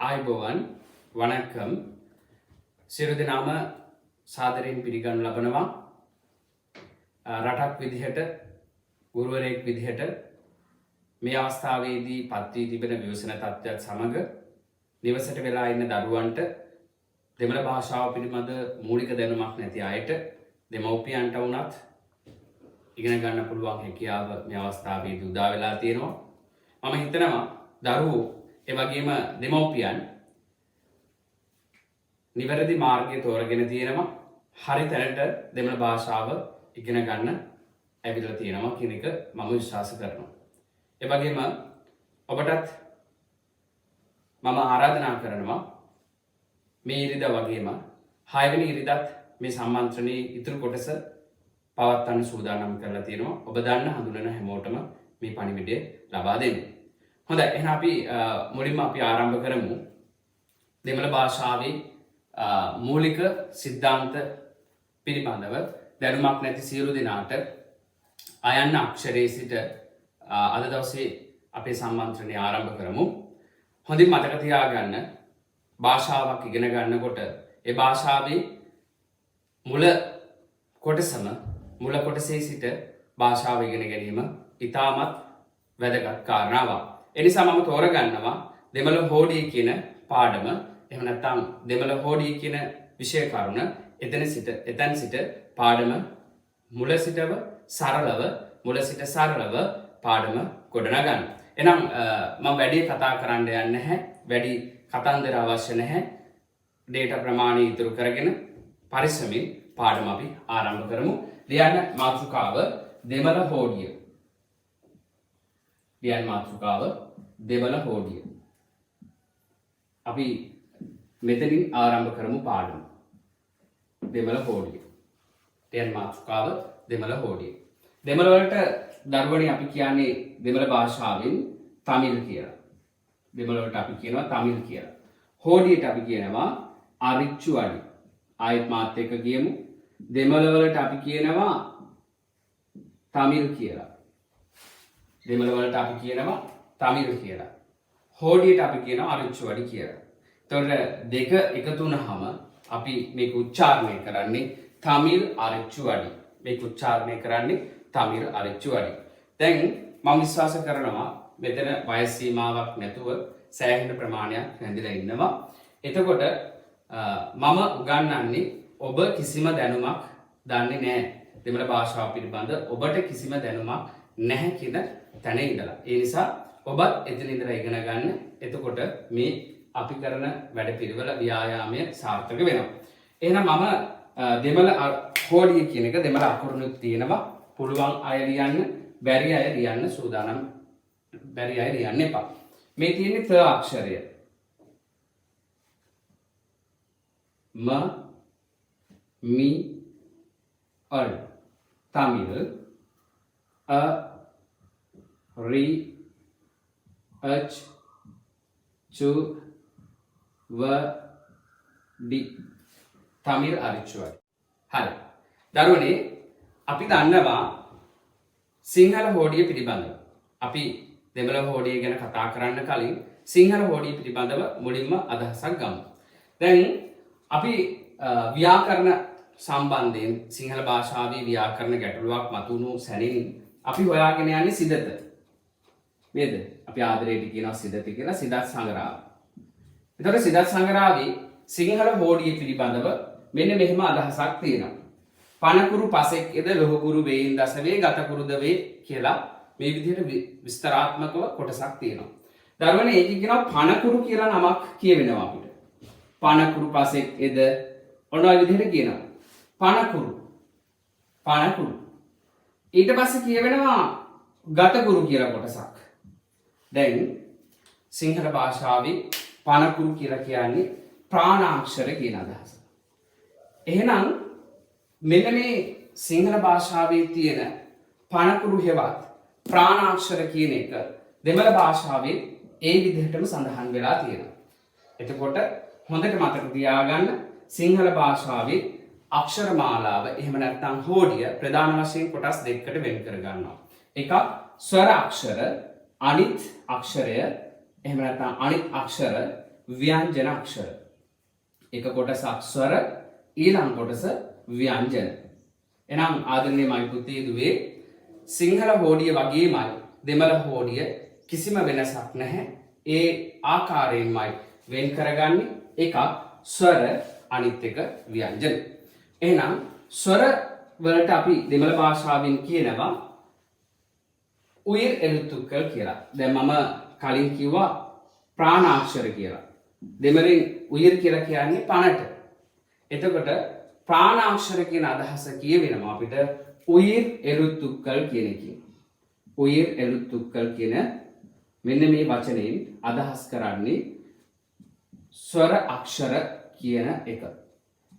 ආයුබෝවන් වණක්කම් සියලු දෙනාම සාදරයෙන් පිළිගනු ලබනවා රටක් විදිහට ගුරුවරයෙක් විදිහට මේ අවස්ථාවේදී පත් වී තිබෙන විවසන තත්ත්වයක් සමග නිවසට වෙලා ඉන්න දරුවන්ට දෙමළ භාෂාව පිළිබඳ මූලික දැනුමක් නැති අයට දෙමව්පියන්ට වුණත් ඉගෙන ගන්න පුළුවන් හැකියාව මේ අවස්ථාවේදී උදා වෙලා තියෙනවා. මම හිතනවා දරුවෝ ඒ වගේම දෙමව්පියන් නිවැරදි මාර්ගය තෝරගෙන තියෙනවා. හරි තැනට දෙමළ භාෂාව ඉගෙන ගන්න ඇවිල්ලා තියෙනවා කියන එක මම විශ්වාස කරනවා. ඒ වගේම ඔබටත් මම ආරාධනා කරනවා මේ ඉරිදා වගේම 6 වෙනි ඉරිදාත් මේ සම්මන්ත්‍රණයේ ඉතුරු කොටස පවත්වන්න සූදානම් කරලා තියෙනවා. ඔබ දන්න හඳුනන හැමෝටම මේ පණිවිඩය ලබා දෙන්න. හොඳයි, එහෙනම් අපි මුලින්ම අපි ආරම්භ කරමු දෙමළ භාෂාවේ මූලික સિદ્ધාන්ත පිළිබඳව දැනුමක් නැති සියලු දෙනාට අයන්න අක්ෂරයේ සිට අද දවසේ අපේ සම්මන්ත්‍රණය ආරම්භ කරමු. හොඳින් මතක තියාගන්න, භාෂාවක් ඉගෙන ගන්නකොට ඒ භාෂාවේ මුල කොටසේ සිට භාෂාව ඉගෙන ගැනීම ඉතාමත් වැදගත් කාරණාවක්. ඒ නිසා මම තෝරගන්නවා දෙමළ හෝඩිය කියන පාඩම, එහෙම නැත්නම් දෙමළ හෝඩිය කියන විෂය කරුණ එතන සිට පාඩම මුල සිට සරලව පාඩම ගොඩනගන්න. එහෙනම් මම වැඩි කතා කරන්න යන්නේ නැහැ. වැඩි කතන්දර අවශ්‍ය නැහැ. ඩේටා ප්‍රමාණය ඉතුරු කරගෙන පරිස්සමින් පාඩම අපි ආරම්භ කරමු. ලියන්න මාතෘකාව දෙමළ හෝඩිය. දෙමළ හෝඩිය. අපි මෙතනින් ආරම්භ කරමු පාඩම. දෙමළ හෝඩිය. ලියන්න මාතෘකාව දෙමළ හෝඩිය. දෙමළ වලට දරුවනේ අපි කියන්නේ දෙමළ භාෂාවෙන් තමිල් කියලා. දෙමළ වලට අපි කියනවා තමිල් කියලා. හෝඩියට අපි කියනවා අරිච්චු අඩි. ආයෙත් මාත් එක්ක ගියමු. දෙමළ වලට අපි කියනවා තමිල් කියලා. දෙමළ වලට අපි කියනවා තමිල් කියලා. හෝඩියට අපි කියනවා අරිච්චු අඩි කියලා. එතකොට දෙක එකතු වුනහම අපි මේක උච්චාරණය කරන්නේ තමිල් අරිච්චු අඩි. මේක උච්චාරණය කරන්නේ තමිල් අරිච්චු අඩි. දැන් මම විශ්වාස කරනවා මෙතන වයස් සීමාවක් නැතුව සෑහෙන ප්‍රමාණයක් රැඳිලා ඉන්නවා. එතකොට මම උගන්වන්නේ ඔබ කිසිම දැනුමක් දන්නේ නැහැ දෙමළ භාෂාව පිළිබඳ, ඔබට කිසිම දැනුමක් නැහැ කියන තැන ඉඳලා. ඒ නිසා ඔබත් එතන ඉඳලා ඉගෙන ගන්න. එතකොට මේ අපි කරන වැඩපිළිවෙල ව්‍යායාමය සාර්ථක වෙනවා. එහෙනම් මම දෙමළ හෝඩිය කියන එක දෙමළ අකුරුනුත් තියෙනවා. පුළුවන් අය ලියන්න, බැරි අය ලියන්න සූදානම්. බැරි අය ලියන්න එපා. මේ තියෙන්නේ ත අක්ෂරය. ම මි අල් තමිල් අ ri ach chu wa di Tamil අරිච්චුවයි. හරි. දරුවනේ අපි දන්නවා සිංහල හෝඩිය පිළිබඳව. අපි දෙමළ හෝඩිය ගැන කතා කරන්න කලින් සිංහල හෝඩිය පිළිබඳව මුලින්ම අදහසක් ගමු. දැන් අපි ව්‍යාකරණ සම්බන්ධයෙන් සිංහල භාෂාවේ ව්‍යාකරණ ගැටලුවක් මතුණු සැනින් අපි හොයාගෙන යන්නේ සිදත. නේද? අපි ආදරේට කියනවා සිදත කියලා, සිදත් සංග්‍රහය. ඒතකොට සිදත් සංග්‍රහයේ සිංහල හෝඩිය පිළිබඳව මෙන්න මෙහෙම අදහසක් තියෙනවා. පණකුරු පසෙක් එද ලොහුකුරු වේයින් දසවේ ගතකුරුද වේ කියලා මේ විදිහට විස්තරාත්මකව කොටසක් තියෙනවා. දරුවනේ ඒක කියනවා පණකුරු කියලා නමක් කියවෙනවා අපිට. පණකුරු පසෙක් එද ඔන්න ඔය විදිහට කියනවා. පණකුරු. ඊට පස්සේ කියවෙනවා ගතකුරු කියලා කොටසක්. දැන් සිංහල භාෂාවේ පණකුරු කියලා කියන්නේ ප්‍රාණාක්ෂර කියන අදහස. එහෙනම් මෙන්න මේ සිංහල භාෂාවේ තියෙන පණකුරු හෙවත් ප්‍රාණාක්ෂර කියන එක දෙමළ භාෂාවේ ඒ විදිහටම සඳහන් වෙලා තියෙනවා. එතකොට හොඳට මතක තියාගන්න සිංහල භාෂාවේ අක්ෂර මාලාව එහෙම නැත්නම් හෝඩිය ප්‍රධාන වශයෙන් කොටස් දෙකකට වෙන් කර ගන්නවා. එකක් ස්වර අක්ෂර, අනිත් අක්ෂරය එහෙම නැත්නම් අනිත් අක්ෂර ව්‍යංජන අක්ෂර. එක කොටසක් ස්වර ඊළඟ කොටස ව්‍යංජන. එනම් ආදරණීය මයි පුතේ දුවේ සිංහල හෝඩිය වගේමයි දෙමළ හෝඩිය කිසිම වෙනසක් නැහැ. ඒ ආකාරයෙන්මයි වෙන් කරගන්නේ. එකක් ස්වර අනිත් එක ව්‍යංජන. එහෙනම් ස්වර වලට අපි දෙමළ භාෂාවෙන් කියනවා උයිර් එළුතුක්කල් කියලා. දැන් මම කලින් කිව්වා ප්‍රාණාක්ෂර කියලා. දෙමළෙන් උයිර් කියලා කියන්නේ පනට. එතකොට ප්‍රාණාක්ෂර කියන අදහස කියවෙනවා අපිට උයිර් එළුතුක්කල් කියන එකකින්. උයිර් එළුතුක්කල් කියන මෙන්න මේ වචනයෙන් අදහස් කරන්නේ ස්වර අක්ෂර කියන එක.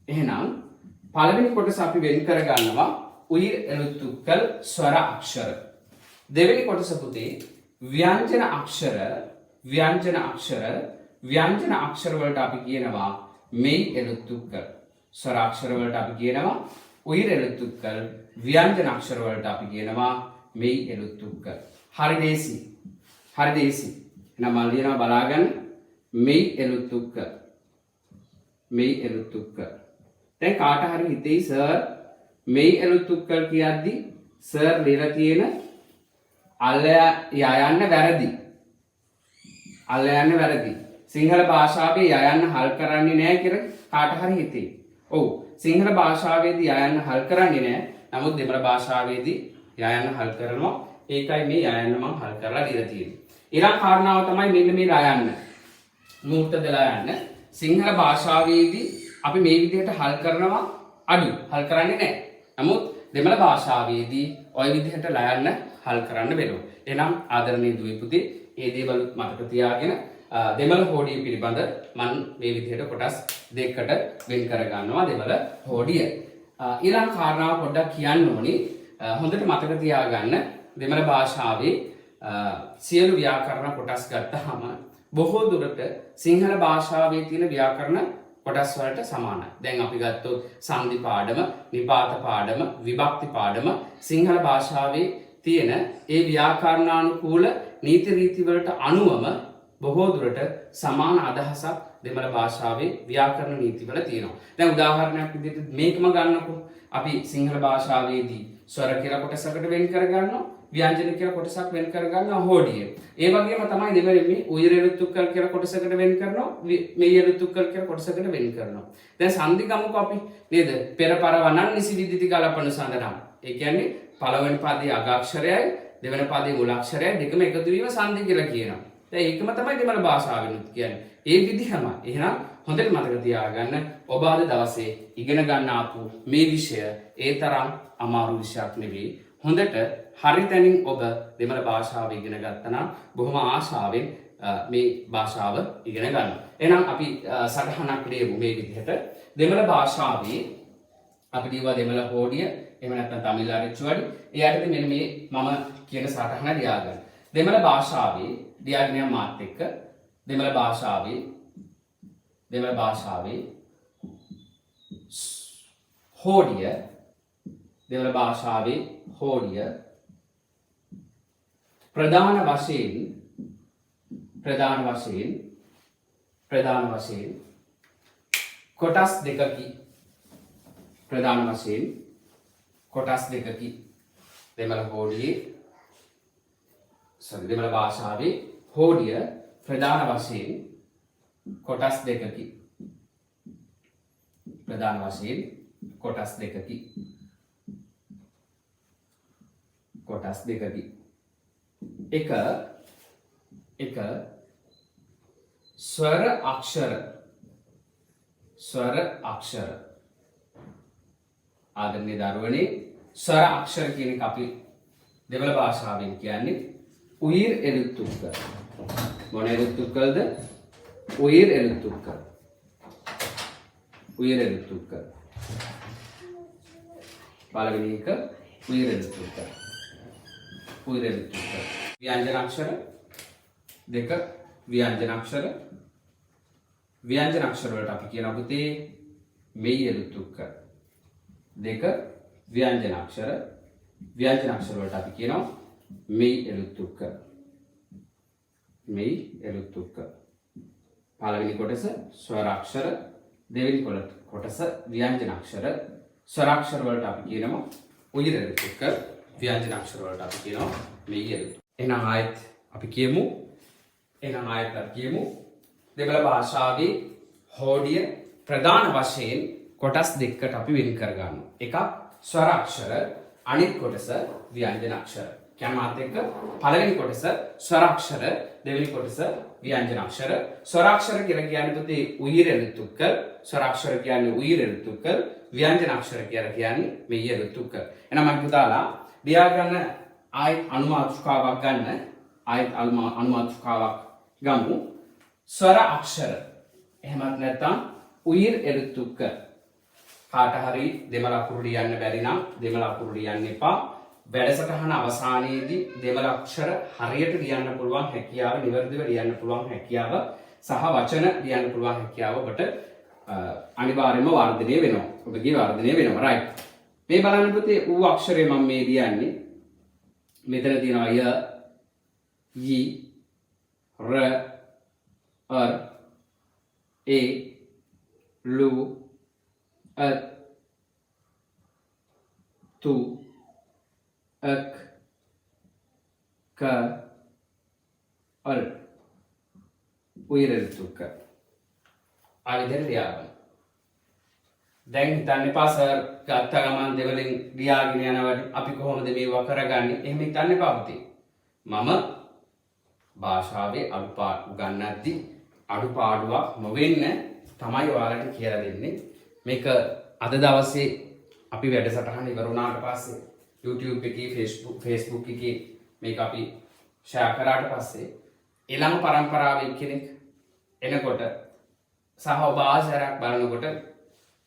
එහෙනම් පළවෙනි කොටස අපි වෙන් කරගන්නවා උයිර් එළුතුක්කල් ස්වර අක්ෂර. දෙවෙනි කොටස පුතේ ව්‍යංජන අක්ෂර. ව්‍යංජන අක්ෂර ව්‍යංජන අක්ෂර වලට අපි කියනවා මෙයි එළුතුක්කල්. ස්වර අක්ෂර වලට අපි කියනවා උයිර් එළුතුක්කල්. ව්‍යංජන අක්ෂර වලට අපි කියනවා මෙයි එළුතුක්කල්. හරි දේසි. හරි දේසි. එහෙනම් මම ලියනවා බලාගන්න. මෙයි එළුතුක්කල්. මෙයි එළුතුක්කල්. දැන් කාට හරි හිතෙයි සර් මෙයි එළුතුක්කල් කියද්දි සර් ලියලා තියෙන අල්ල යයන්න වැරදි. අල්ල යන්න වැරදි. සිංහල භාෂාවේ යයන්න හල් කරන්නේ නැහැ කියලා කාට හරි හිතෙයි. ඔව් සිංහල භාෂාවේදී යයන්න හල් කරන්නේ නැහැ. නමුත් දෙමළ භාෂාවේදී යයන්න හල් කරනවා. ඒකයි මේ යයන්න මම හල් කරලා දීලා තියෙන්නේ. ඊළඟ කාරණාව තමයි මෙන්න මේ යයන්න. මූර්ත දලා යන්න. සිංහල භාෂාවේදී අපි මේ විදිහට හල් කරනවා අඩු. හල් කරන්නේ නැහැ. නමුත් දෙමළ භාෂාවේදී ওই විදිහට ලයන්න හල් කරන්න වෙනවා. එහෙනම් ආදරණීය දුවේ පුතේ මේ දේවල් මතක තියාගෙන දෙමළ හෝඩිය පිළිබඳ මම මේ විදිහට කොටස් දෙකකට වෙන් කර ගන්නවා දෙමළ හෝඩිය. ඊළඟ කාරණාව පොඩ්ඩක් කියන්න ඕනි. හොඳට මතක තියාගන්න දෙමළ භාෂාවේ සියලු ව්‍යාකරණ කොටස් ගත්තාම බොහෝ දුරට සිංහල භාෂාවේ තියෙන ව්‍යාකරණ කොටස් වලට සමානයි. දැන් අපි ගත්තොත් සංධි පාඩම, නිපාත පාඩම, විභක්ති පාඩම සිංහල භාෂාවේ තියෙන ඒ ව්‍යාකරණානුකූල නීති රීති වලට අනුවම බොහෝ දුරට සමාන අදහසක් දෙමළ භාෂාවේ ව්‍යාකරණ නීති වල තියෙනවා. දැන් උදාහරණයක් විදිහට මේකම ගන්නකො. අපි සිංහල භාෂාවේදී ස්වර කියලා කොටසකට වෙන් කර ගන්නවා. ව්‍යංජන කියලා කොටසක් වෙන් කර ගන්නවා හෝඩිය. ඒ වගේම තමයි දෙමළෙන් මේ උයිර් එළුතුක්කල් කියලා කොටසකට වෙන් කරනවා. මෙයි එළුතුක්කල් කියලා කොටසකට වෙන් කරනවා. දැන් සංධි ගමුකෝ අපි නේද? පෙරපර වනන් නිසි විදිහට ගලපන සඳහන්. ඒ කියන්නේ පළවෙනි පදයේ අගාක්ෂරයයි දෙවෙනි පදයේ මුලාක්ෂරයයි දෙකම එකතු වීම සංධි කියලා කියනවා. දැන් ඒකම තමයි දෙමළ භාෂාවෙනුත් කියන්නේ. ඒ විදිහම. එහෙනම් හොඳට මතක තියාගන්න ඔබ අද දවසේ ඉගෙන ගන්න ආපු මේ විෂය ඒ තරම් අමාරු විෂයක් නෙවෙයි. හොඳට හරි තැනින් ඔබ දෙමළ භාෂාව ඉගෙන ගත්තා නම් බොහොම ආශාවෙන් මේ භාෂාව ඉගෙන ගන්න. එහෙනම් අපි සටහනක් ලියමු මේ විදිහට. දෙමළ භාෂාවේ අපි ලියුවා දෙමළ හෝඩිය එහෙම නැත්නම් තමිල් ආරච්චිවඩි. ඒ යටතේ මෙන්න මේ මම කියන සටහන ලියා ගන්න. දෙමළ භාෂාවේ ලියාගෙන යන මාත් එක්ක දෙමළ භාෂාවේ හෝඩිය දෙමළ භාෂාවේ හෝඩිය ප්‍රධාන වශයෙන් කොටස් දෙකකි. ප්‍රධාන වශයෙන් කොටස් දෙකකි. දෙමළ භාෂාවේ හෝඩිය ප්‍රධාන වශයෙන් කොටස් දෙකකි. ප්‍රධාන වශයෙන් කොටස් දෙකකි. කොටස් දෙකකි. එක ස්වර අක්ෂර. ස්වර අක්ෂර. ආදරණීය දරුවනේ ස්වර අක්ෂර කියන එක අපි දෙමළ භාෂාවෙන් කියන්නේ උයිර් එළුතුක්කල්. මොන එළුතුක්කල්ද? උයිර් එළුතුක්කල්. උයිර් එළුතුක්කල්. පළවෙනි එක උයිර් එළුතුක්කල්. උයිර් එළුතුක්කල්. ව්‍යංජන අක්ෂර දෙක ව්‍යංජන අක්ෂර. ව්‍යංජන අක්ෂර වලට අපි කියනවා පුතේ මෙයි එළුතුක්කල්. දෙක ව්‍යංජන අක්ෂර. ව්‍යංජන අක්ෂර වලට අපි කියනවා මෙයි එළුතුක්කල්. මෙයි එළුතුක්කල්. පළවෙනි කොටස ස්වරාක්ෂර, දෙවෙනි කොටස ව්‍යංජන අක්ෂර. ස්වරාක්ෂර වලට අපි කියනවා උயிර ඍතුක, ව්‍යංජන අක්ෂර වලට අපි කියනවා මෙయ్య ඍතු. එහෙනම් ආයෙත් අපි කියමු. දෙමළ භාෂාවේ හෝඩිය ප්‍රධාන වශයෙන් කොටස් දෙකකට අපි වෙන් කරගන්නවා. එකක් ස්වරාක්ෂර, අනිත් කොටස ව්‍යංජන අක්ෂර. කියන්නේ මාත් එක්ක පළවෙනි කොටස ස්වරාක්ෂර, දෙවෙනි කොටස ව්‍යංජන අක්ෂර. ස්වරාක්ෂර කියලා කියන්නේ පුතේ උயிර ඍතුක, ස්වරාක්ෂර කියන්නේ උயிර ඍතුක, ව්‍යංජන අක්ෂර කියලා කියන්නේ මෙయ్య ඍතුක. එහෙනම් මම පුතාලා ලියා ගන්න ආයත් අනුමාතෘකාවක් ගන්න. ආයත් අනුමාතෘකාවක් ගමු. ස්වර අක්ෂර. එහෙමත් නැත්නම් උயிර ඍතුක. කාට හරි දෙමළ අකුරු ලියන්න බැරි නම් දෙමළ අකුරු ලියන්න එපා. වැඩසටහන අවසානයේදී දෙමළ අක්ෂර හරියට ලියන්න පුළුවන් හැකියාව, නිවැරදිව ලියන්න පුළුවන් හැකියාව සහ වචන ලියන්න පුළුවන් හැකියාව ඔබට අනිවාර්යයෙන්ම වර්ධනය වෙනවා. ඔබගේ වර්ධනය වෙනවා. රයිට්. මේ බලන්න පුතේ ඌ අක්ෂරය මම මේ ලියන්නේ. මෙතන තියෙනවා ය, යි, ර, අර්, ඒ, ලු, අත්, තු, අක්, ක, අල්. උயிර ඍතුක. ආවිදෙන් ලියාගන්න. දැන් හිතන්න එපා සර් ගත්ත ගමන් දෙවලින් ලියාගෙන යනවට අපි කොහොමද මේවා කරගන්නේ? එහෙම හිතන්න එපා පුතේ. මම භාෂාවේ අඩුපාඩු ගන්නද්දී අඩුපාඩුවක් නොවෙන්න තමයි ඔයාලට කියලා දෙන්නේ. මේක අද දවසේ අපි වැඩසටහන ඉවර වුණාට පස්සේ YouTube එකේ Facebook එකේ මේක අපි ෂෙයා කරාට පස්සේ ඊළඟ පරම්පරාවේ කෙනෙක් එනකොට සහ ඔබ ආශ්‍රයක් බලනකොට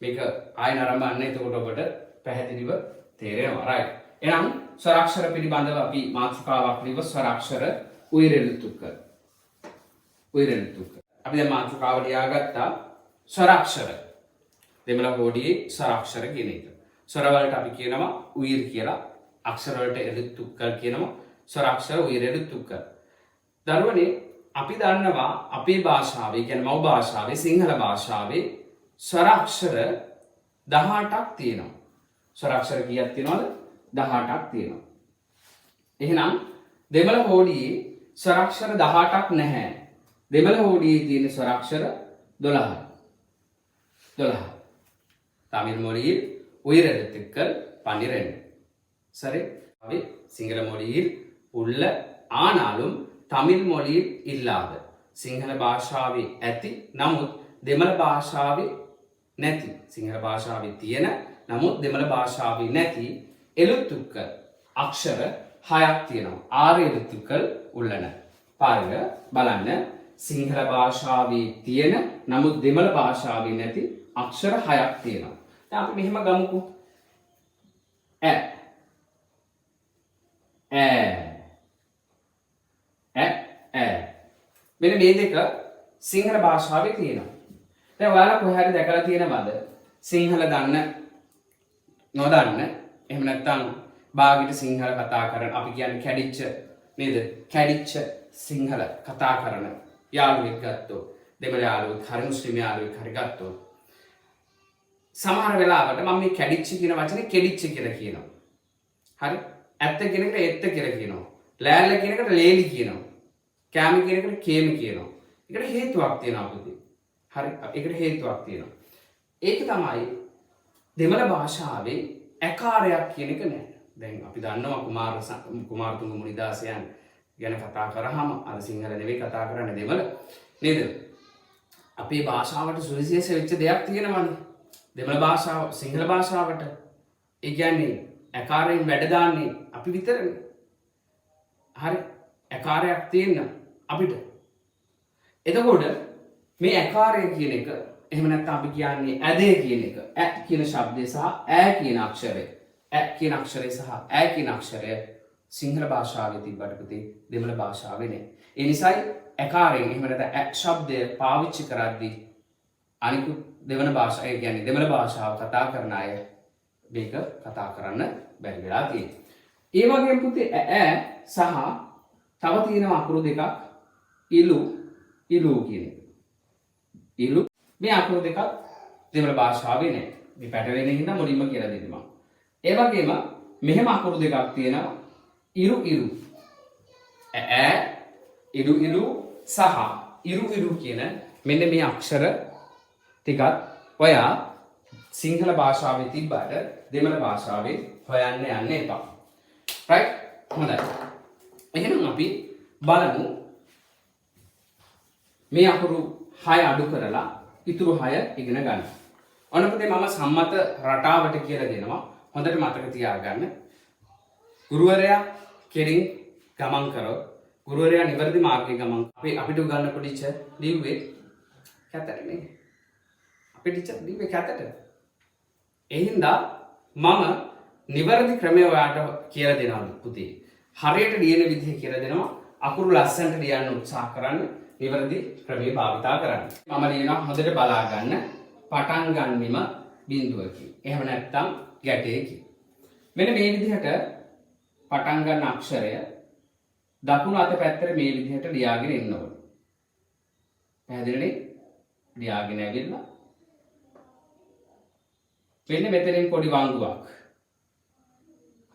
මේක ආය නරඹන්න. එතකොට ඔබට පැහැදිලිව තේරෙනවා. රයිට්. එහෙනම් ස්වරාක්ෂර පිළිබඳව අපි මාතෘකාවක් ලියව. ස්වරාක්ෂර උயிර ඍතුක. අපි දැන් මාතෘකාව ලියාගත්තා. ස්වරාක්ෂර දෙමළ හෝඩියේ ස්වරාක්ෂර කියන එක. ස්වර වලට අපි කියනවා උயிර කියලා. අක්ෂර වලට ඍතුක කියනවා. ස්වරාක්ෂර උයිර ඍතුක. දරුවනේ අපි දන්නවා අපේ භාෂාවේ කියන්නේ මව් භාෂාවේ සිංහල භාෂාවේ ස්වරාක්ෂර 18ක් තියෙනවා. ස්වරාක්ෂර කීයක් තියෙනවද? 18ක් තියෙනවා. එහෙනම් දෙමළ හෝඩියේ ස්වරාක්ෂර 18ක් නැහැ. දෙමළ හෝඩියේ තියෙන ස්වරාක්ෂර 12යි. தமிழ் மொழியில் உயிரெழுத்துக்கள் 12. சரி. சிங்கள மொழியில் உள்ள ஆனாலும் தமிழ் மொழியில் இல்லாத සිංහල භාෂාවේ ඇති නමුත් දෙමළ භාෂාවේ නැති. සිංහල භාෂාවේ තියෙන නමුත් දෙමළ භාෂාවේ නැති எழுத்துக்கள் අක්ෂර 6ක් තියෙනවා. 6 எழுத்துக்கள் உள்ளன. பாருங்க බලන්න සිංහල භාෂාවේ තියෙන නමුත් දෙමළ භාෂාවේ නැති අක්ෂර 6ක් තියෙනවා. දැන් අපි මෙහෙම ගමුකෝ. ඈ මෙන්න මේ දෙක සිංහල භාෂාවේ තියෙනවා. දැන් ඔයාලා කොහේ හරි දැකලා තියෙනවද සිංහල දන්න නොදන්න එහෙම නැත්නම් බාගිට සිංහල කතා කරන අපි කියන්නේ කැඩිච්ච නේද? කැඩිච්ච සිංහල කතා කරන යාළුවෙක් ගත්තොත් දෙමළ යාළුවෙක් හරි මුස්ලිම් යාළුවෙක් හරි ගත්තොත් සමහර වෙලාවට මම මේ කැඩිච්ච කියන වචනේ කෙඩිච්ච කියලා කියනවා. හරි? ඇත්ත කියන එකට එත්ත කියලා කියනවා. ලෑල්ල කියන එකට ලේලි කියනවා. කෑම කියන එකට කේම කියනවා. ඒකට හේතුවක් තියෙනවා පුතේ. හරි? ඒකට හේතුවක් තියෙනවා. ඒක තමයි දෙමළ භාෂාවේ ඇකාරයක් කියන එක නෑ. දැන් අපි දන්නවා කුමාරතුංග මුනිදාසයන් ගැන කතා කරාම අර සිංහල නෙවෙයි කතා කරන්නේ දෙමළ නේද? අපේ භාෂාවට සුවිශේෂ වෙච්ච දෙයක් තියෙනවානේ. දෙමළ භාෂාව සිංහල භාෂාවට ඒ කියන්නේ ඇකාරයෙන් වැඩ දාන්නේ අපි විතරනේ. හරි? ඇකාරයක් තියෙන අපිට. එතකොට මේ ඇකාරය කියන එක එහෙම නැත්නම් අපි කියන්නේ ඇදේ කියන එක ඈ කියන શબ્දය සහ ඈ කියන අක්ෂරය කියන අක්ෂරය සහ ඈ කියන අක්ෂරය සිංහල භාෂාවේ තිබ්බට පුතේ දෙමළ භාෂාවේ නෑ. ඒ නිසායි ඇකාරයෙන් එහෙම නැත්නම් ඈ શબ્දය පාවිච්චි කරද්දී අනිකුත් දෙවන භාෂාව ඒ කියන්නේ දෙමළ භාෂාව කතා කරන අය මේක කතා කරන්න බැරි වෙලා තියෙනවා. ඒ වගේම පුතේ ඈ සහ තව තියෙන අකුරු දෙකක් ඉලු කියන එක. ඉරු මේ අකුරු දෙකක් දෙමළ භාෂාවේ නැහැ. මේ පැටලෙන හින්දා මුලින්ම කියලා දෙන්න මම. ඒ වගේම මෙහෙම අකුරු දෙකක් තියෙනවා. ඉරු ඉරු. ඈ ඉරු ඉරු සහ ඉරු ඉරු කියන මෙන්න මේ අක්ෂර ටිකත් ඔයා සිංහල භාෂාවේ තිබ්බට දෙමළ භාෂාවේ හොයන්න යන්න එපා. right? හොඳයි. එහෙනම් අපි බලමු මේ අකුරු 6 අඩු කරලා ඉතුරු 6 ඉගෙන ගන්න. ඔන්නපතේ මම සම්මත රටාවට කියලා දෙනවා. හොඳට මතක තියාගන්න. ගුරුවරයා කෙලින් ගමන් කරොත් ගුරුවරයා නිවැරදි මාර්ගයේ ගමන් අපිට උගන්වන ටීචර් ලිව්වේ කැතට නේ. අපේ ටීචර් ලිව්වේ කැතට. ඒ හින්දා මම නිවැරදි ක්‍රමය ඔයාට කියලා දෙනවා පුතේ. හරියට ලියන විදිහ කියලා දෙනවා. අකුරු ලස්සනට ලියන්න උත්සාහ කරන්න. නිවැරදි ක්‍රමය භාවිතා කරන්න. මම ලියනවා හොඳට බලා ගන්න. පටන් ගන්නෙම බිඳුවකින්. එහෙම නැත්නම් ගැටයකින්. මෙන්න මේ විදිහට පටන් ගන්න අක්ෂරය දකුණු අත පැත්තට මේ විදිහට ලියාගෙන එන්න ඕනේ. පැහැදිලිනේ? ලියාගෙන ඇවිල්ලා මෙන්න මෙතනින් පොඩි වංගුවක්.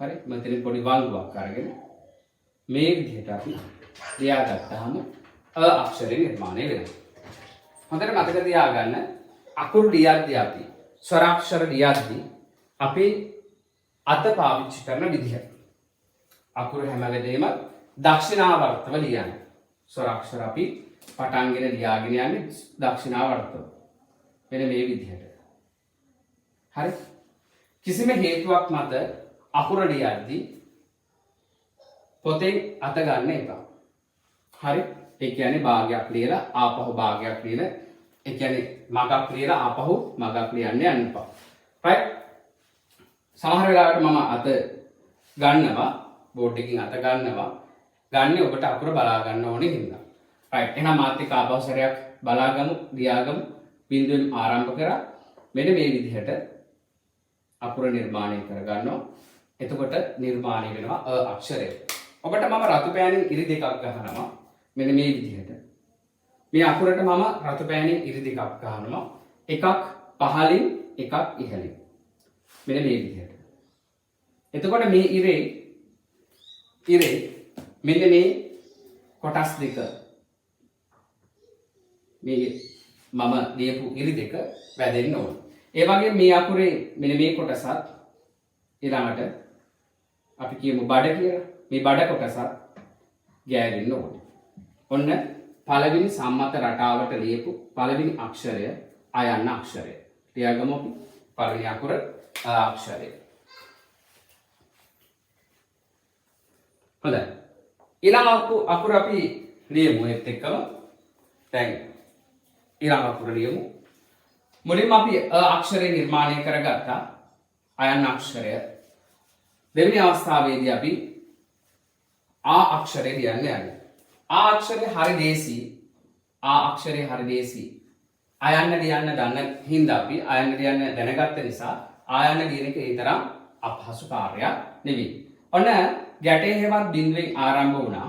හරි? මෙතනින් පොඩි වංගුවක් අරගෙන මේ විදිහට අපි ලියාගත්තාම අක්ෂරය නිර්මාණය වෙනවා. හොඳට මතක තියාගන්න අකුරු ලියද්දී අපි ස්වරාක්ෂර ලියද්දී අපි අත පාවිච්චි කරන විදිහ. අකුරු හැම වෙලේම දක්ෂිනාවර්තව ලියන්න. ස්වරාක්ෂර අපි පටන්ගෙන ලියාගෙන යන්නේ දක්ෂිනාවර්තව. මෙන්න මේ විදිහට. හරි? කිසිම හේතුවක් මත අකුර ලියද්දී පොතේ අත ගන්න එපා. හරි? ඒ කියන්නේ භාගයක් ලියලා ආපහු භාගයක් ලියලා ඒ කියන්නේ මගක් ලියලා ආපහු මගක් ලියන්න යන්න එපා. right? සමහර වෙලාවට මම අත ගන්නවා බෝඩ් එකකින් අත ගන්නවා. ගන්නේ ඔබට අකුර බලා ගන්න ඕනේ හින්දා. right? එහෙනම් මාත් එක්ක ආපහු සැරයක් බලාගමු, ලියාගමු. බිඳුවෙන් ආරම්භ කරා. මෙන්න මේ විදිහට අකුර නිර්මාණය කරගන්නවා. එතකොට නිර්මාණය වෙනවා අක්ෂරය. ඔබට මම රතු පෑනින් ඉරි දෙකක් ගහනවා. මෙන්න මේ විදිහට. මේ අකුරට මම රතු පෑනින් ඉරි දෙකක් ගහනවා. එකක් පහළින් එකක් ඉහළින්. මෙන්න මේ විදිහට. එතකොට මේ ඉරේ මෙන්න මේ කොටස් දෙක මේ මම ලියපු ඉරි දෙක වැදෙන්න ඕන. ඒ වගේ මේ අකුරේ මෙන්න මේ කොටසත් ඊළඟට අපි කියමු බඩ කියලා. මේ බඩ කොටසත් ගෑවෙන්න ඕනේ. ඔන්න පළවෙනි සම්මත රටාවට ලියපු පළවෙනි අක්ෂරය අයන්න අක්ෂරය. ලියාගමු අපි පළවෙනි අකුර අක්ෂරය. හොඳයි. ඊළඟ අකුර අපි ලියමු ඒත් එක්කම. දැන් ඊළඟ අකුර ලියමු. මුලින්ම අපි අක්ෂරය නිර්මාණය කරගත්තා. අයන්න අක්ෂරය. දෙවෙනි අවස්ථාවේදී අපි අක්ෂරය ලියන්න යන්නේ. අක්ෂරය හරි දේසි. අක්ෂරය හරි දේසි. අයන්න ලියන්න දන්න හින්දා අපි අයන්න ලියන්න දැනගත්ත නිසා ආයන්න ලියන එක ඒ තරම් අපහසු කාර්යයක් නෙවෙයි. ඔන්න ගැටේ හේවත් බිඳුවෙන් ආරම්භ වුණා.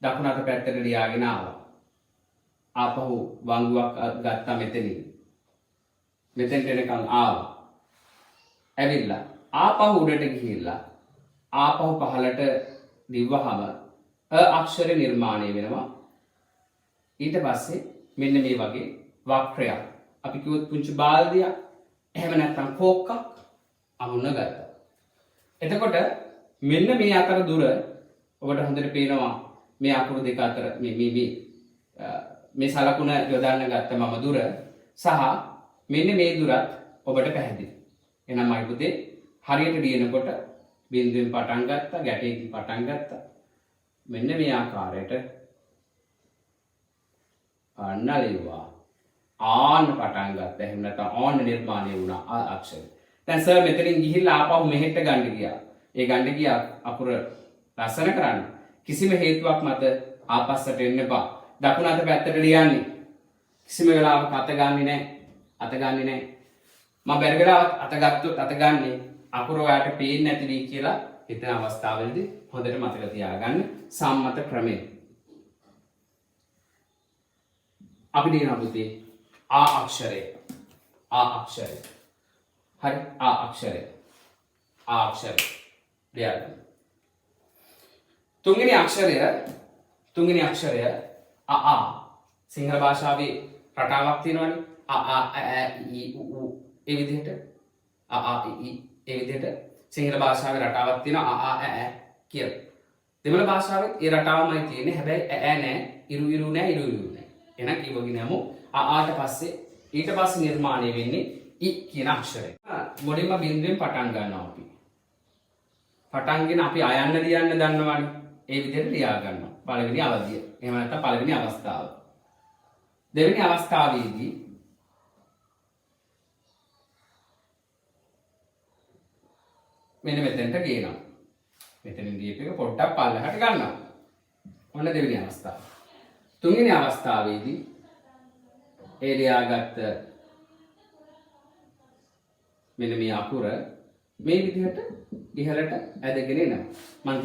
දකුණු අත පැත්තට ලියාගෙන ආවා. ආපහු වංගුවක් ගත්තා මෙතනින්. මෙතෙන්ට එනකන් ආවා. ඇවිල්ලා ආපහු උඩට ගිහිල්ලා ආපහු පහළට දිව්වහම අක්ෂර නිර්මාණය වෙනවා. ඊට පස්සේ මෙන්න මේ වගේ වක්‍රයක්. අපි කිව්වොත් පුංචි බාල්දියක් එහෙම නැත්නම් කෝක්කක් අමුණ ගත්තා. එතකොට මෙන්න මේ අතර දුර ඔබට හොඳට පේනවා මේ අකුරු දෙක අතර මේ සලකුණ යොදන්න ගත්ත මම දුර සහ මෙන්න මේ දුරත් ඔබට පැහැදිලි. එහෙනම් මයි පුතේ හරියට ලියනකොට බිඳුවෙන් පටන් ගත්තා, ගැටයකින් පටන් ගත්තා. මෙන්න මේ ආකාරයට අන්න ලියුවා. ආන්න පටන් ගත්තා. එහෙම නැත්නම් ආන්න නිර්මාණය වුණා අක්ෂරය. දැන් සර් මෙතනින් ගිහිල්ලා ආපහු මෙහෙට ගන්න ගියා. ඒ ගන්න ගියා අකුර ලස්සන කරන්න. කිසිම හේතුවක් මත ආපස්සට එන්න එපා. දකුණු අත පැත්තට ලියන්නේ. කිසිම වෙලාවක අත ගන්නෙ නැහැ. අත ගන්නෙ නැහැ. මම බැරි වෙලාවක් අත ගත්තොත් අත ගන්නේ අකුර ඔයාලට පේන්නේ නැති වෙයි කියලා හිතන අවස්ථාවලදී හොඳට මතක තියාගන්න සම්මත ක්‍රමය. අපි ලියනවා පුතේ ආ අක්ෂරය. ආ අක්ෂරය. හරි ආ අක්ෂරය. ආ අක්ෂරය. ලියන්න. තුන්වෙනි අක්ෂරය අ සිංහල භාෂාවේ රටාවක් තියෙනවනේ. අ ඊ උ ඒ විදිහට අ ඊ ඒ විදිහට සිංහල භාෂාවේ රටාවක් තියෙනවා අ කියලා. දෙමළ භාෂාවේ ඒ රටාවමයි තියෙන්නේ. හැබැයි නෑ, ඉරු නෑ. එහෙනම් කිව්වගෙන යමු. ආට පස්සේ ඊට පස්සේ නිර්මාණය වෙන්නේ යි කියන අක්ෂරය. මුලින්ම බිඳුවෙන් පටන් ගන්නවා අපි. පටන්ගෙන අපි අයන්න ලියන්න දන්නවනේ. ඒ විදිහට ලියා ගන්නවා. පළවෙනි අවධිය. එහෙම නැත්නම් පළවෙනි අවස්ථාව. දෙවෙනි අවස්ථාවේදී මෙන්න මෙතෙන්ට ගේනවා. මෙතනින් දීප එක පොඩ්ඩක් පල්ලෙහාට ගන්නවා. ඔන්න දෙවෙනි අවස්ථාව. තුන්වෙනි අවස්ථාවේදී ඒ ලියාගත්ත මෙන්න මේ අකුර මේ විදිහට ඉහළට ඇදගෙන එනවා. මම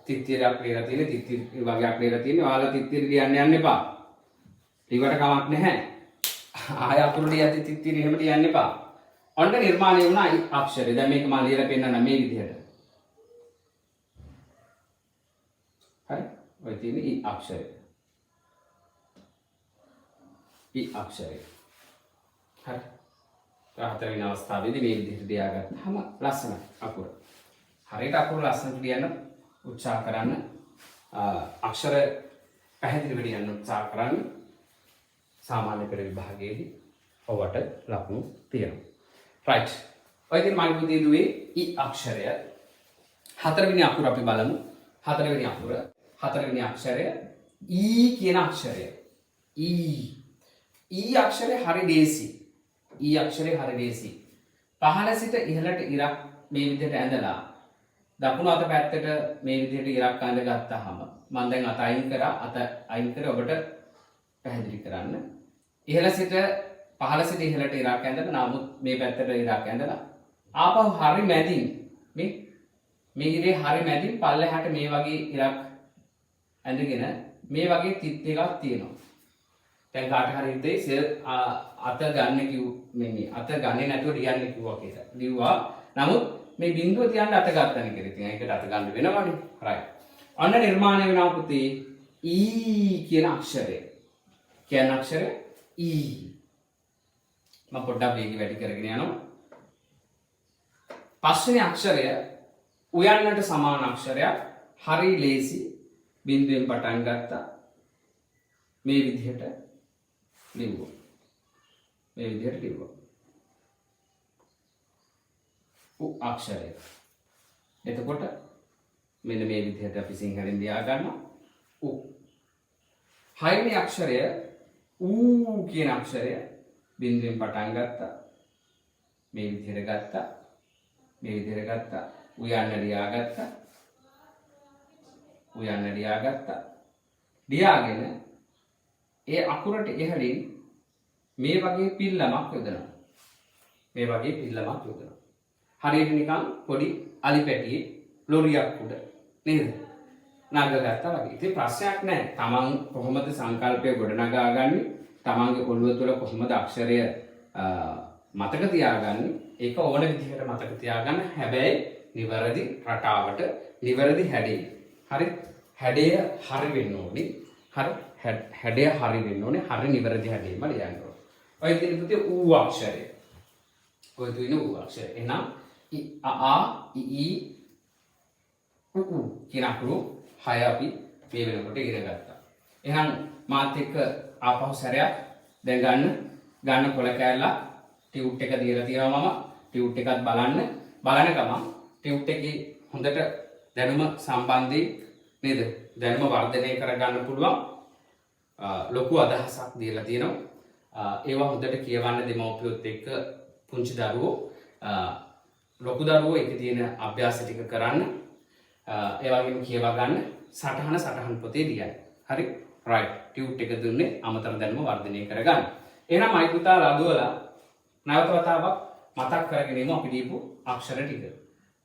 තිත්තිරක් ලියලා තියෙන තිත්තිර වගේක් ලියලා තියෙන්නේ. ඔයාලා තිත්තිර ලියන්න යන්න එපා. ඊවට කමක් නැහැ. ආය අකුරු ලියද්දි තිත්තිර එහෙම ලියන්න එපා. ඔන්න නිර්මාණය වුණා යි අක්ෂරය. දැන් මේක මම ලියලා පෙන්නන්න මේ විදිහට. හරි. ඔය තියෙන්නේ යි අක්ෂරය. යි අක්ෂරය. හරි. හතරවෙනි අවස්ථාවේදී මේ විදිහට ලියාගත්තාම ලස්සන අකුර. හරියට අකුරු ලස්සනට ලියන්න උත්සාහ කරන්න. අක්ෂර පැහැදිලිව ලියන්න උත්සාහ කරන්න. සාමාන්‍ය පෙළ විභාගයේදී ඔවට ලකුණු තියෙනවා. right. ඔය ඉතින් මම පුතේ දුවේ යි අක්ෂරය. හතරවෙනි අකුර අපි බලමු. හතරවෙනි අක්ෂරය ඊ කියන අක්ෂරය. ඊ අක්ෂරය හරි ලේසි. ඊ අක්ෂරය හරි ලේසි. පහළ සිට ඉහළට ඉරක් මේ විදිහට ඇඳලා දකුණු අත පැත්තට මේ විදිහට ඉරක් අඳ ගත්තාම මම දැන් අත අයින් කර ඔබට පැහැදිලි කරන්න. පහළ සිට ඉහළට ඉරක් ඇඳලා නමුත් මේ පැත්තට ඉරක් ඇඳලා ආපහු හරි මැදින් මේ ඉරේ හරි මැදින් පල්ලෙහාට මේ වගේ ඉරක් ඇඳගෙන මේ වගේ තිත් එකක් තියෙනවා. දැන් කාට හරි හිතේ අත ගන්න අත ගන්නේ නැතුව ලියන්න කිව්වා කියලා. ලිව්වා. නමුත් මේ බිඳුව තියන්න අත ගන්නනේ කියලා. ඉතින් ඒකට අත ගන්න වෙනවනේ. right. අන්න නිර්මාණය වෙනවා පුතේ ඊ කියන අක්ෂරය. කියන අක්ෂරය ඊ. මම පොඩ්ඩක් වේගය වැඩි කරගෙන යනවා. පස්වෙනි අක්ෂරය උයන්නට සමාන අක්ෂරයක්. හරි ලේසි. බිඳුවෙන් පටන් ගත්තා. මේ විදිහට ලිව්වා. උ අක්ෂරය. එතකොට මෙන්න මේ විදිහට අපි සිංහලෙන් ලියා ගන්නවා. උ. හයවෙනි අක්ෂරය ඌ කියන අක්ෂරය බිඳුවෙන් පටන් ගත්තා. මේ විදිහට ගත්තා. උයන්න ලියාගත්තා. ලියාගෙන ඒ අකුරට ඉහළින් මේ වගේ පිල්ලමක් යොදනවා. හරියට නිකන් පොඩි අලි පැටියේ ලොරියක් උඩ නේද? නගගත්තා වගේ. ඉතින් ප්‍රශ්නයක් නැහැ. තමන් කොහොමද සංකල්පය ගොඩනගාගන්නේ? තමන්ගේ ඔළුව තුළ කොහොමද අක්ෂරය මතක තියාගන්නේ? ඒක ඕන විදිහට මතක තියාගන්න. හැබැයි නිවැරදි රටාවට, නිවැරදි හැඩේ. හරි? හැඩය හරි වෙන්න ඕනේ. හරි? හැඩය හරි වෙන්න ඕනේ. හරි නිවැරදි හැඩේම ලියන්න ඕනේ. ඔය ඉතින් පුතේ ඌ අක්ෂරය. ඔය තුනේ ඌ අක්ෂරය. එහෙනම් ඊ උ කියන අකුරු 6 අපි මේ වෙනකොට ඉගෙන ගත්තා. එහෙනම් මාත් එක්ක ආපහු සැරයක් දැන් ගන්න කොළ කෑල්ල ටියුට් එක දීලා තියෙනවා මම. ටියුට් එකත් බලන ගමන් ටියුට් එකේ හොඳට දැනුම සම්බන්ධයෙන් නේද? දැනුම වර්ධනය කරගන්න පුළුවන් ලොකු අදහසක් දීලා තියෙනවා. ඒවා හොඳට කියවන්න දෙමව්පියොත් එක්ක පුංචි දරුවෝ ලොකු දරුවෝ ඒකේ තියෙන අභ්‍යාස ටික කරන්න. ඒ වගේම කියවා ගන්න සටහන් පොතේ ලියන්න. හරි? right. ටියුට් එක දුන්නේ අමතර දැනුම වර්ධනය කරගන්න. එහෙනම් මයි පුතා රදුවලා නැවත වතාවක් මතක් කරගෙන ඉමු අපි දීපු අක්ෂර ටික.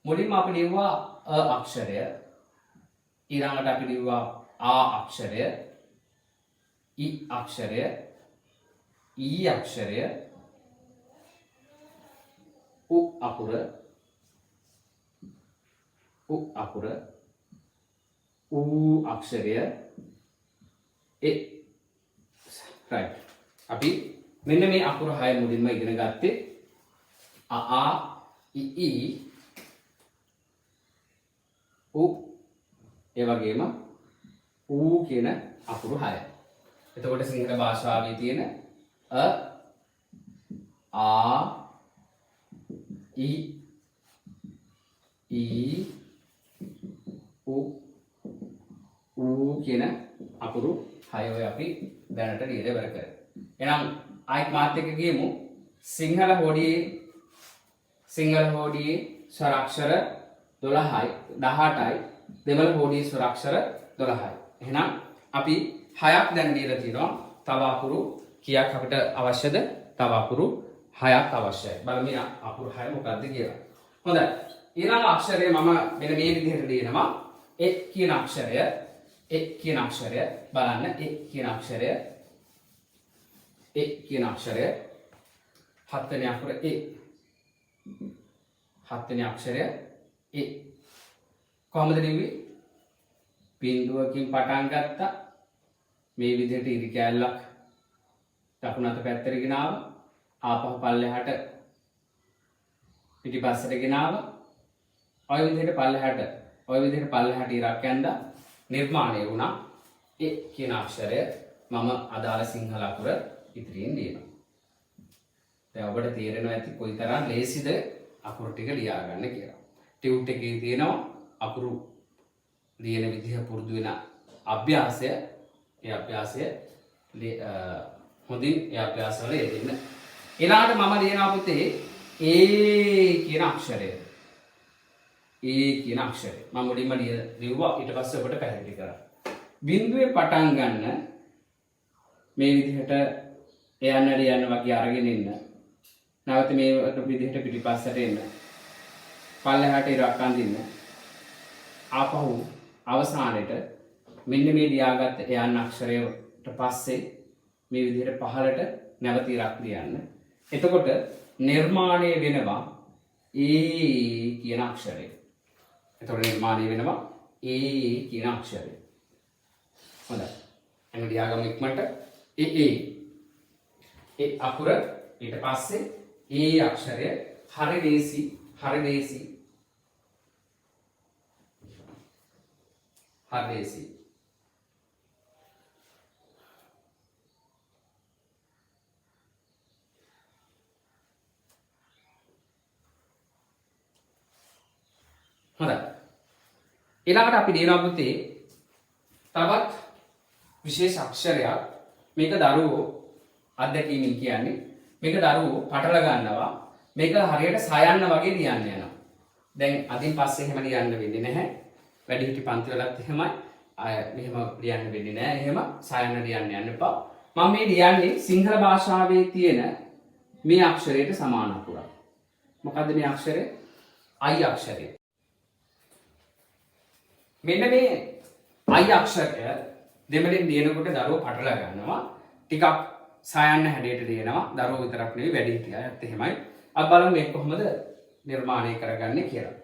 මුලින්ම අපි ලියුවා අ අක්ෂරය. ඊළඟට අපි ලියුවා ආ අක්ෂරය. इ अक्षरය ඊ අක්ෂරය උ අකුර ඌ අක්ෂරය ඒ right අපි මෙන්න මේ අකුරු 6 මුලින්ම ඉගෙන ගත්තේ අ ඊ උ ඒ වගේම ඌ කියන අකුරු 6. එතකොට සිංහල භාෂාවේ තියෙන අ ආ ඊ ඌ කියන අකුරු 6 ඔය අපි දැනට ලියලා ඉවර කරා. එහෙනම් ආයිත් මාත් එක්ක ගියමු සිංහල හෝඩියේ ස්වරාක්ෂර 12යි 18යි දෙමළ හෝඩියේ ස්වරාක්ෂර 12යි. එහෙනම් අපි 6ක් දැන් ලියලා තියෙනවා. තව අකුරු කීයක් අපිට අවශ්‍යද? තව අකුරු 6ක් අවශ්‍යයි. බලමු අකුරු 6 මොකක්ද කියලා. හොඳයි. ඊළඟ අක්ෂරය මම මෙන්න මේ විදිහට ලියනවා. ඒ කියන අක්ෂරය බලන්න ඒ කියන අක්ෂරය 7 වෙනි අකුර ඒ 7 වෙනි අක්ෂරය ඒ කොහොමද ලිව්වේ? බිඳුවකින් පටන් ගත්තා. මේ විදිහට ඉරි කෑල්ලක් දකුණු අත පැත්තට ගෙනාව. ආපහු පල්ලෙහාට පිටිපස්සට ගෙනාව. ඔය විදිහට පල්ලෙහාට ඉරක් ඇඳලා නිර්මාණය වුණා. ඒ කියන අක්ෂරය මම අදාළ සිංහල අකුර ඉදිරියෙන් ලියනවා. දැන් ඔබට තේරෙනවා ඇති කොයිතරම් ලේසිද අකුරු ටික ලියා ගන්න කියලා. ටියුට් එකේ තියෙනවා අකුරු ලියන විදිහ පුරුදු වෙන අභ්‍යාසය. ඒ අභ්‍යාසය හොඳින් ඒ අභ්‍යාසවල යෙදෙන්න. ඊළඟට මම ලියනවා පුතේ ඒ කියන අක්ෂරය. මම මුලින්ම ලියුවා ඊට පස්සේ ඔබට පැහැදිලි කරා. බිඳුවේ පටන් ගන්න මේ විදිහට යන්න වගේ අරගෙන ඉන්න. නැවත මේ විදිහට පිටිපස්සට එන්න. පල්ලෙහාට ඉරක් අඳින්න. ආපහු අවසානයේට මෙන්න මේ ලියාගත්ත යන්න අක්ෂරයට පස්සේ මේ විදිහට පහළට නැවත ඉරක් ලියන්න. එතකොට නිර්මාණය වෙනවා ඒ කියන අක්ෂරය. හොඳයි. එහෙනම් ලියාගමු ඉක්මනට ඒ අකුර ඊට පස්සේ ඒ අක්ෂරය හරි ලේසි. හොඳයි. ඊළඟට අපි ලියනවා පුතේ තවත් විශේෂ අක්ෂරයක්. මේක දරුවෝ අත්දැකීමෙන් කියන්නේ මේක දරුවෝ පටල ගන්නවා. මේක හරියට සයන්න වගේ ලියන්න යනවා. දැන් අදින් පස්සේ එහෙම ලියන්න වෙන්නේ නැහැ. වැඩිහිටි පන්ති වලත් එහෙමයි. මෙහෙම ලියන්න වෙන්නේ නැහැ. එහෙම සයන්න ලියන්න යන්න එපා. මම මේ ලියන්නේ සිංහල භාෂාවේ තියෙන මේ අක්ෂරයට සමාන අකුරක්. මොකද්ද මේ අක්ෂරය? අයි අක්ෂරය. මෙන්න මේ අයි අක්ෂරය දෙමළෙන් ලියනකොට දරුවෝ පටල ගන්නවා. ටිකක් සයන්න හැඩයට ලියනවා. දරුවෝ විතරක් නෙවෙයි වැඩිහිටියත් එහෙමයි. අපි බලමු මේක කොහොමද නිර්මාණය කරගන්නේ කියලා.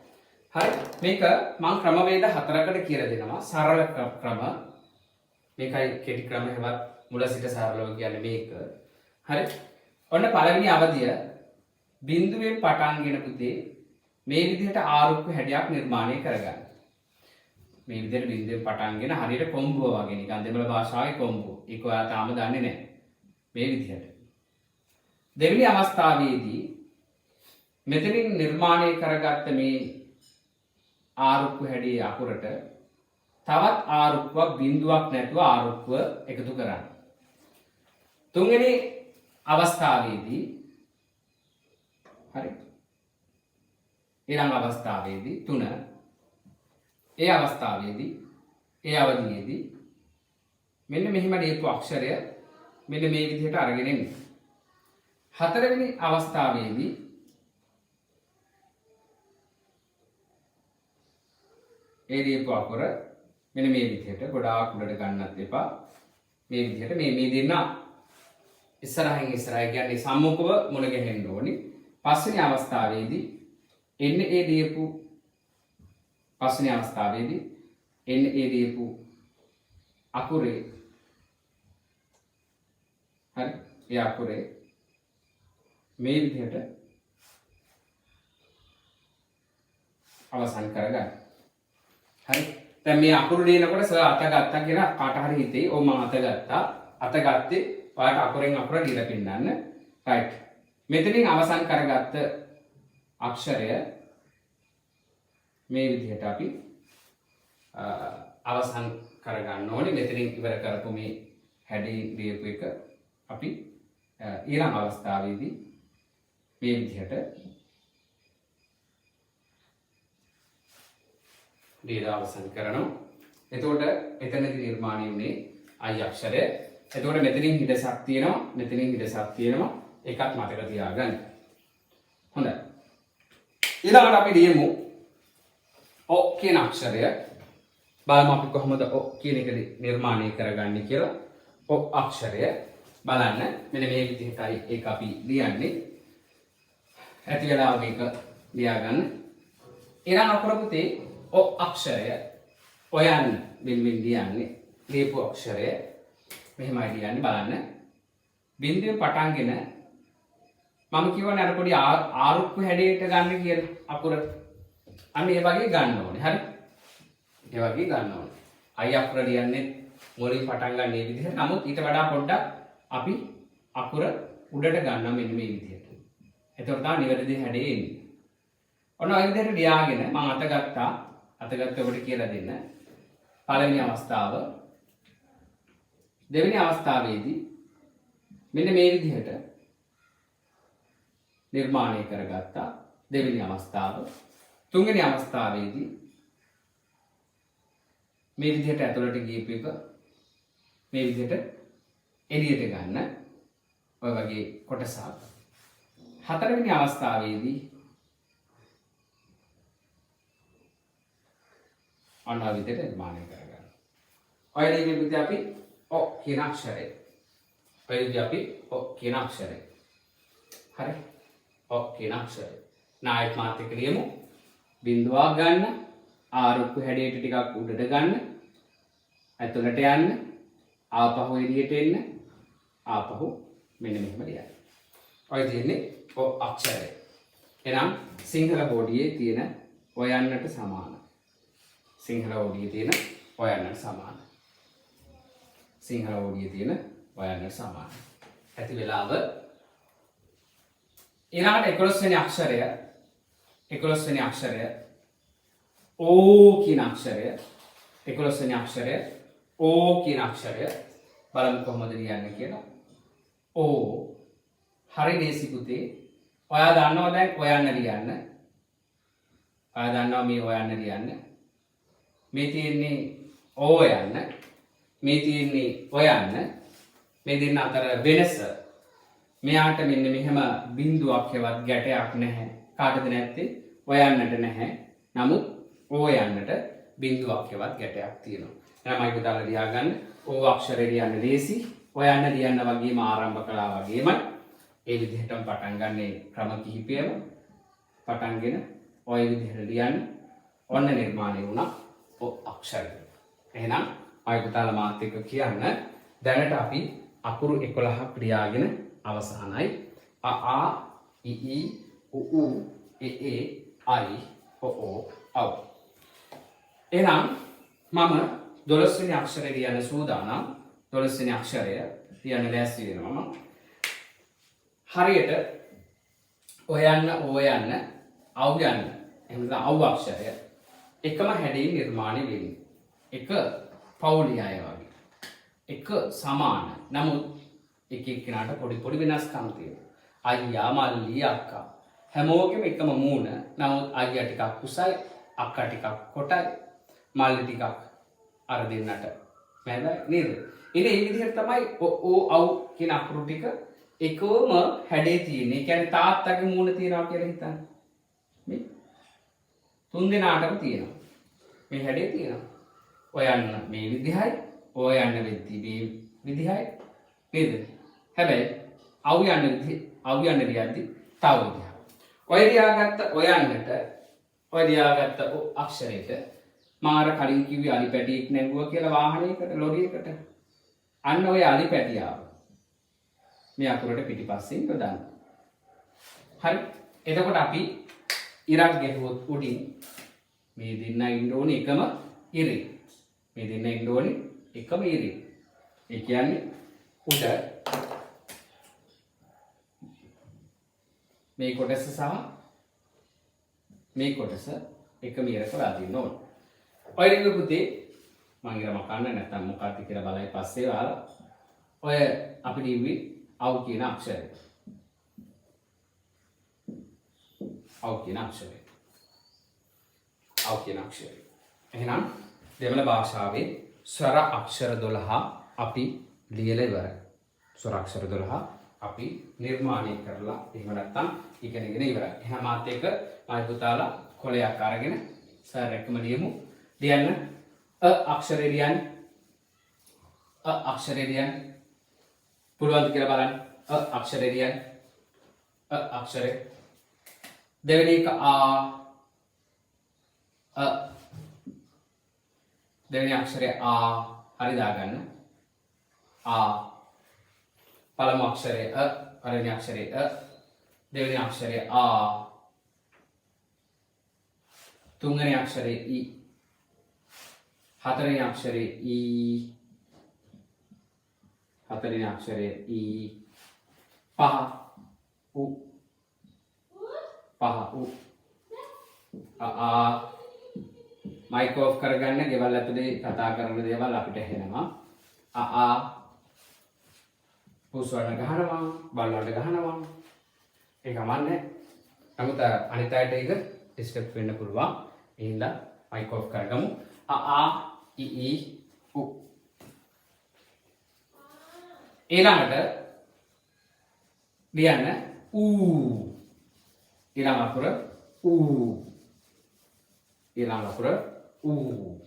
හරි. මේක මම ක්‍රමවේද 4කට කියලා දෙනවා. සරල ක්‍රම. මේකයි කෙටි ක්‍රම හැවත් මුල සිට සරලව කියන්නේ මේක. හරි. ඔන්න පළවෙනි අවධිය බිඳුවෙන් පටන්ගෙන පුතේ මේ විදිහට ආරුක්ක හැඩයක් නිර්මාණය කරගන්න. මේ විදිහට බිඳුවෙන් පටන්ගෙන හරියට කොම්බුව වගේ නිකන් දෙමළ භාෂාවේ කොම්බුව. ඒක ඔයා තාම දන්නේ නැහැ. මේ විදිහට. දෙවෙනි අවස්ථාවේදී මෙතනින් නිර්මාණය කරගත්ත මේ ආරුක්කු හැඩයේ අකුරට තවත් ආරුක්කුවක් බිඳුවක් නැතුව ආරුක්කුව එකතු කරන්න. තුන්වෙනි අවස්ථාවේදී හරි. ඊළඟ අවස්ථාවේදී 3 ඒ අවස්ථාවේදී ඒ අවධියේදී මෙන්න මෙහිම ලියපු අක්ෂරය මෙන්න මේ විදිහට අරගෙන එන්න. 4 වෙනි අවස්ථාවේදී ඒ ලියපු අකුර මෙන්න මේ විදිහට ගොඩාක් උඩට ගන්නත් එපා. මේ විදිහට මේ දෙන්න ඉස්සරහින් ඉස්සරහ කියන්නේ සම්මුඛව මුණ ගැහෙන්න ඕනි. පස්වෙනි අවස්ථාවේදී එන්න ඒ දීපු පස්වෙනි අවස්ථාවේදී එන්න ඒ දීපු අකුරේ හරි ඒ අකුරේ මේ විදිහට අවසන් කරගන්න. හරි. දැන් මේ අකුරු ලියනකොට සර් අත ගත්තා කියලා කාට හරි හිතේ. ඔව් මම අත ගත්තා. අත ගත්තේ ඔයාලට අකුරෙන් අකුර ලියලා පෙන්නන්න. රයිට්. මෙතනින් අවසන් කරගත්ත අක්ෂරය මේ විදිහට අපි අවසන් කරගන්න ඕනේ. මෙතනින් ඉවර කරපු මේ හැඩේ ලියපු එක අපි ඊළඟ අවස්ථාවේදී මේ විදිහට ලියලා අවසන් කරනවා. එතකොට එතනදී නිර්මාණය වුණේ I අක්ෂරය. එතකොට මෙතනින් හිඩසක් තියෙනවා, මෙතනින් හිඩසක් තියෙනවා. ඒකත් මතක තියාගන්න. හොඳයි. ඊළඟට අපි ලියමු O කියන අක්ෂරය. බලමු අපි කොහොමද O කියන එක නිර්මාණය කරගන්නේ කියලා. O අක්ෂරය බලන්න. මෙන්න මේ විදිහටයි ඒක අපි ලියන්නේ. ඇති වෙලාව මේක ලියාගන්න. ඊළඟ අකුර පුතේ O අක්ෂරය ඔයන් බින්බින් ලියන්නේ. ලියපු අක්ෂරය මෙහෙමයි ලියන්නේ බලන්න. බින්දුවෙන් පටන්ගෙන මම කියවනේ අර පොඩි ආරුක්කු හැඩයට ගන්න කියලා අකුර. අන්න ඒ වගේ ගන්න ඕනේ. හරි? ඒ වගේ ගන්න ඕනේ. I අකුර ලියන්නේ මුලින් පටන් ගන්න මේ විදිහට. නමුත් ඊට වඩා පොඩ්ඩක් අපි අකුර උඩට ගන්නවා මෙන්න මේ විදිහට. එතකොට තමයි නිවැරදි හැඩේ එන්නේ. ඔන්න ඔය විදිහට ලියාගෙන මම අත ගත්තා. අත ගත්ත ඔබට කියලා දෙන්න. පළවෙනි අවස්ථාව. දෙවෙනි අවස්ථාවේදී මෙන්න මේ විදිහට නිර්මාණය කරගත්තා. දෙවෙනි අවස්ථාව. තුන්වෙනි අවස්ථාවේදී මේ විදිහට ඇතුළට ගියපු එක මේ විදිහට එළියට ගන්න. ඔය වගේ කොටසක්. හතරවෙනි අවස්ථාවේදී අන්න ඔය විදිහට නිර්මාණය කරගන්න. ඔය ලියවිලි අපි O කියන අක්ෂරය. ඔය විදිහට අපි O කියන අක්ෂරය. හරි? O කියන අක්ෂරය. නායක මාත් එක්ක ලියමු. බිඳුවක් ගන්න. ආරුක්කු හැඩයට ටිකක් උඩට ගන්න. ඇතුළට යන්න. ආපහු එළියට එන්න. ආපහු මෙන්න මෙහෙම ලියන්න. ඔය තියෙන්නේ O අක්ෂරය. එහෙනම් සිංහල බෝඩියේ තියෙන ඔයන්නට සමාන. සිංහල බෝඩියේ තියෙන ඔයන්නට සමාන. සිංහල බෝඩියේ තියෙන ඔයන්නට සමාන. ඇති වෙලාව ඊළඟට 11 වෙනි අක්ෂරය 11 වෙනි අක්ෂරය O කියන අක්ෂරය 11 වෙනි අක්ෂරය O කියන අක්ෂරය බලමු කොහොමද ලියන්නේ කියලා. O හරි ලේසි පුතේ. ඔයා දන්නවා දැන් ඔයන්න ලියන්න. ඔයා දන්නවා මේ ඔයන්න ලියන්න. මේ තියෙන්නේ O යන්න. මේ තියෙන්නේ ඔයන්න. මේ දෙන්න අතර වෙනස. මෙයාට මෙන්න මෙහෙම බිඳුවක් හෙවත් ගැටයක් නැහැ. කාටද නැත්තේ? ඔයන්නට නැහැ. නමුත් O යන්නට බිඳුවක් හෙවත් ගැටයක් තියෙනවා. එහෙනම් මයික දාලා ලියාගන්න. O අක්ෂරය ලියන්න ලේසි. ඔයන්න ලියන්න වගේම ආරම්භ කළා වගේමයි. ඒ විදිහටම පටන් ගන්න ක්‍රම කිහිපයම පටන්ගෙන ඔය විදිහට ලියන්න. ඔන්න නිර්මාණය වුණා O අක්ෂරය. එහෙනම් මයික දාලා මාත් එක්ක කියන්න. දැනට අපි අකුරු 11ක් ලියාගෙන අවසానයි. අ इ इ उ उ ए ए I O O ఔ. එහෙනම් මම 12 වෙනි අක්ෂරය ලියන්න සූදානම්. 12 වෙනි අක්ෂරය ලියන්න ලෑස්ති වෙනවා මම. හරියට ඔයන්න ඕයන්න අව් යන්න. එහෙනම් අව් අක්ෂරය එකම හැඩයෙන් නිර්මාණය වෙන්නේ. එක පෞලියය වගේ. එක සමාන. නමුත් එක එක්කෙනාට පොඩි පොඩි වෙනස්කම් තියෙනවා. අයියා මල්ලි අක්කා හැමෝගෙම එකම මූණ. නමුත් අයියා ටිකක් කුසයි, අක්කා ටිකක් කොටයි, මල්ලි ටිකක් අර දෙන්නට මැදයි නේද? ඉතින් මේ විදිහට තමයි O ඖ කියන අකුරු ටික එකවම හැඩේ තියෙන්නේ. ඒ කියන්නේ තාත්තගේ මූණ තියනවා කියලා හිතන්න. මේ තුන් දෙනාටම තියෙනවා. මේ හැඩේ තියෙනවා. ඔයන්න මේ විදිහයි, ඔයන්න වෙද්දි මේ විදිහයි නේද? හැබැයි අවු යන්න ලියද්දි තව විදිහක්. ඔය ලියාගත්ත ඔයන්නට ඔය ලියාගත්ත අක්ෂරයට මාර කලින් කිව්වේ අලි පැටියෙක් නැගුවා කියලා වාහනයකට ලොරියකට. අන්න ඔය අලි පැටියාව මේ අකුරට පිටිපස්සෙන් යොදන්න. හරි. එතකොට අපි ඉරක් ගැහුවොත් උඩින් මේ දෙන්න ඉන්න ඕනේ එකම ඉරේ. මේ දෙන්න ඉන්න ඕනේ එකම ඉරේ. ඒ කියන්නේ උඩ මේ කොටස සහ මේ කොටස එකම ඉරක වදින්න ඕනේ. ඔය රිංග පුතේ මම ඉර මකන්න නැත්නම් මොකක්ද කියලා බලයි පස්සේ වහලා ඔය අපි ලිව්වේ අව් කියන අක්ෂරය. අව් කියන අක්ෂරය. අව් කියන අක්ෂරය. එහෙනම් දෙමළ භාෂාවේ ස්වර අක්ෂර 12 අපි ලියලා ඉවරයි. ස්වර අක්ෂර 12 අපි නිර්මාණය කරලා එහෙම නැත්නම් ඉගෙනගෙන ඉවරයි. එහෙනම් මාත් එක්ක මයි පුතාලා කොලයක් අරගෙන සර් එක්කම ලියමු. ලියන්න අක්ෂරය ලියන්න. අක්ෂරය ලියන්න. පුළුවන්ද කියලා බලන්න. අක්ෂරය ලියන්න. අක්ෂරය. දෙවෙනි එක දෙවෙනි අක්ෂරය හරි දාගන්න. පළමු අක්ෂරය පළවෙනි අක්ෂරය දෙවෙනි අක්ෂරය තුන්වෙනි අක්ෂරය ඊ හතරවෙනි අක්ෂරය ඊ හතරවෙනි අක්ෂරය ඊ පහ උ මයික් ඔෆ් කරගන්න. ගෙවල් ඇතුලේ කතා කරන දේවල් අපිට ඇහෙනවා. පුස්වන්න ගහනවා, බල්වන්න ගහනවා. ඒක කමන්නේ. නමුත් අනිත් අයට ඒක ඩිස්ටර්බ් වෙන්න පුළුවන්. ඒ හින්දා මයික් ඔෆ් කරගමු. ඊ උ. ඊළඟට ලියන්න ඌ. ඊළඟ අකුර ඌ. ඊළඟ අකුර ඌ.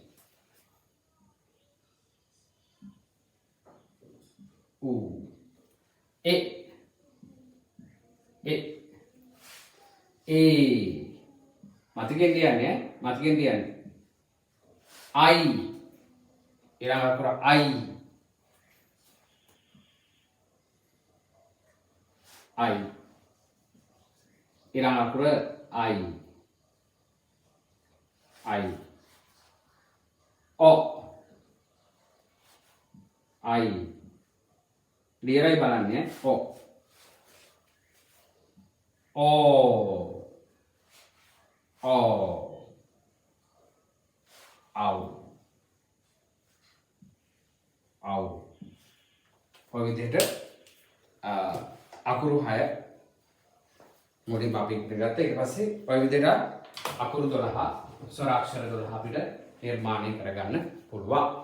ඌ. ඒ මතකෙන් ලියන්නේ මතකෙන් ලියන්නේ අයි. ඊළඟ අකුර අයි. අයි. ඊළඟ අකුර අයි. අයි. ඔ. අයි. ලියරයි බලන්නේ ඔ. ඕ. ඕ. අව්. අව්. ඔය විදිහට අකුරු 6 මුලින්ම අපි ඉගෙන ගත්තා. ඊට පස්සේ ඔය විදිහට අකුරු 12 ස්වර අක්ෂර 12 අපිට නිර්මාණය කරගන්න පුළුවන්.